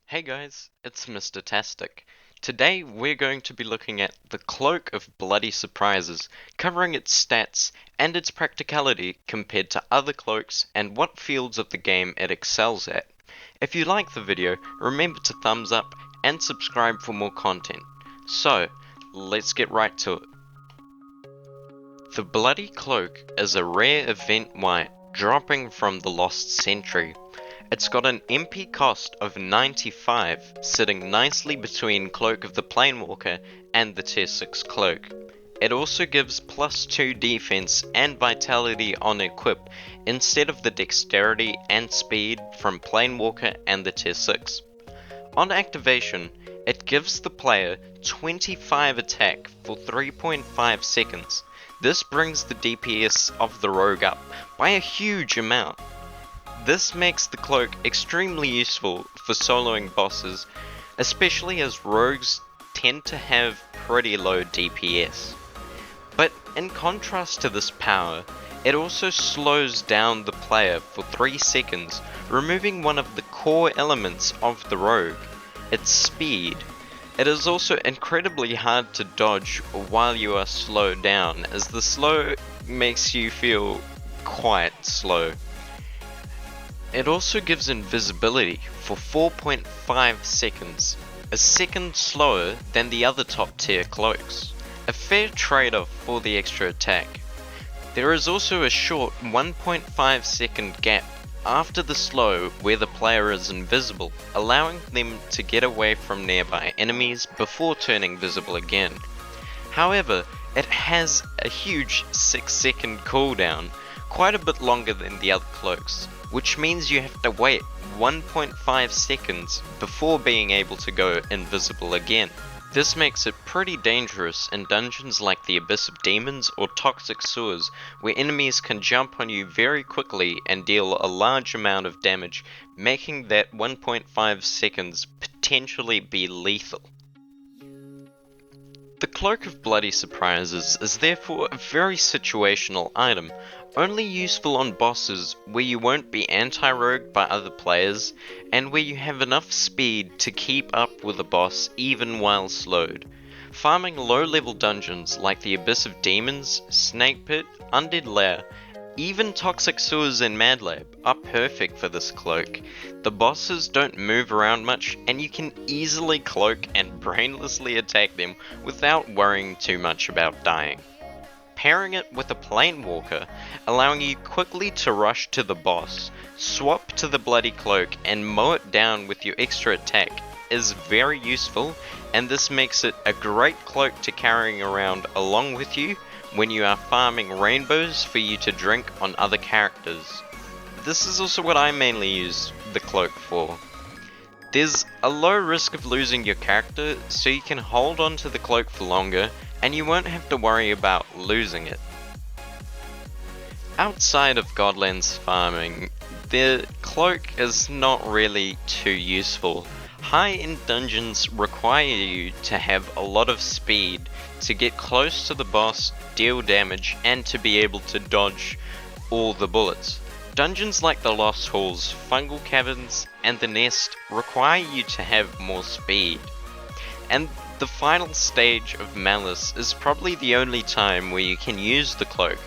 Hey guys, it's Mr. Tastic. Today we're going to be looking at the Cloak of Bloody Surprises, covering its stats and its practicality compared to other cloaks and what fields of the game it excels at. If you like the video, remember to thumbs up and subscribe for more content. So, let's get right to it. The Bloody Cloak is a rare event white dropping from the Lost Century. It's got an MP cost of 95, sitting nicely between Cloak of the Planewalker and the Tier 6 Cloak. It also gives +2 defense and vitality on equip instead of the dexterity and speed from Planewalker and the Tier 6. On activation, it gives the player 25 attack for 3.5 seconds. This brings the DPS of the rogue up by a huge amount. This makes the cloak extremely useful for soloing bosses, especially as rogues tend to have pretty low DPS. But in contrast to this power, it also slows down the player for 3 seconds, removing one of the core elements of the rogue, its speed. It is also incredibly hard to dodge while you are slowed down, as the slow makes you feel quite slow. It also gives invisibility for 4.5 seconds, a second slower than the other top tier cloaks, a fair trade-off for the extra attack. There is also a short 1.5 second gap after the slow where the player is invisible, allowing them to get away from nearby enemies before turning visible again. However, it has a huge 6-second cooldown, quite a bit longer than the other cloaks, which means you have to wait 1.5 seconds before being able to go invisible again. This makes it pretty dangerous in dungeons like the Abyss of Demons or Toxic Sewers, where enemies can jump on you very quickly and deal a large amount of damage, making that 1.5 seconds potentially be lethal. The Cloak of Bloody Surprises is therefore a very situational item, only useful on bosses where you won't be anti-rogued by other players, and where you have enough speed to keep up with a boss even while slowed. Farming low-level dungeons like the Abyss of Demons, Snake Pit, Undead Lair, even Toxic Sewers and Mad Lab are perfect for this cloak. The bosses don't move around much, and you can easily cloak and brainlessly attack them without worrying too much about dying. Pairing it with a Planewalker, allowing you quickly to rush to the boss, swap to the Bloody Cloak and mow it down with your extra attack is very useful, and this makes it a great cloak to carrying around along with you when you are farming rainbows for you to drink on other characters. This is also what I mainly use the cloak for. There's a low risk of losing your character, so you can hold on to the cloak for longer and you won't have to worry about losing it. Outside of Godlands farming, the cloak is not really too useful. High-end dungeons require you to have a lot of speed to get close to the boss, deal damage, and to be able to dodge all the bullets. Dungeons like the Lost Halls, Fungal Caverns, and the Nest require you to have more speed. And the final stage of Malice is probably the only time where you can use the cloak.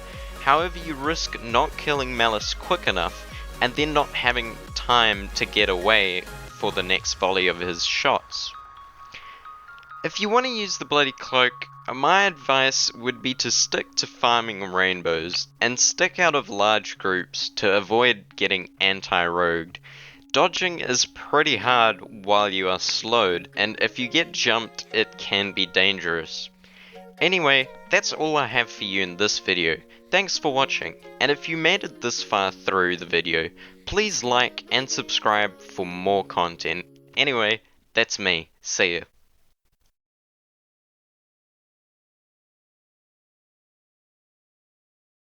However, you risk not killing Malice quick enough and then not having time to get away for the next volley of his shots. If you want to use the Bloody Cloak, my advice would be to stick to farming rainbows and stick out of large groups to avoid getting anti-rogued. Dodging is pretty hard while you are slowed, and if you get jumped, it can be dangerous. Anyway, that's all I have for you in this video. Thanks for watching, and if you made it this far through the video, please like and subscribe for more content. Anyway, that's me. See ya.